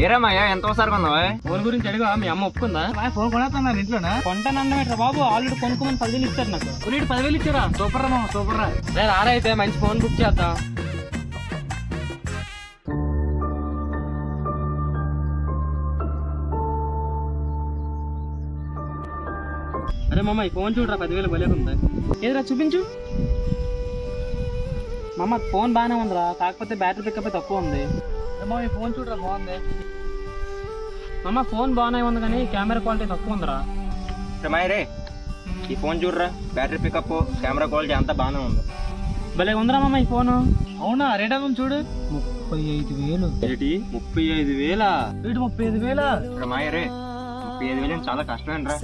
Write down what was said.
ఏరామయ్యా ఎంత ఒకసారి కొన్నావా? ఫోన్ గురించి అడిగా మీ అమ్మ ఒప్పుకుందా? ఫోన్ కొనేస్తున్నారు ఇంట్లోనా? కొంటానన్నమాట బాబు, ఆల్రెడీ కొనుక్కోమని 10,000 ఇచ్చారు నాకు. 10,000 ఇచ్చారా? సూపర్ రా మామ, సూపర్ రా. అయితే మంచి ఫోన్ బుక్ చేద్దాం. అరే మామ ఈ ఫోన్ చూడరా, 10,000 భలే ఉంది. ఏదిరా చూపించు. మామ ఫోన్ బాగానే ఉందిరా, కాకపోతే బ్యాటరీ పికప్ తక్కువ ఉంది. మామ ఈ ఫోన్ చూడరా, బాగుంది. మామ ఫోన్ బాగానే ఉంది కానీ కెమెరా క్వాలిటీ తక్కువ ఉందిరా. రే ఈ ఫోన్ చూడరా, బ్యాటరీ పికప్ కెమెరా క్వాలిటీ అంతా బాగానే ఉంది. భలే ఉందిరా మామ ఈ ఫోను. అవునా? రేట్ ఎంత చూడు. 35,000. ఏంటి 35,000? రేటు 35,000? రే 35,000 చాలా కష్టమేనరా.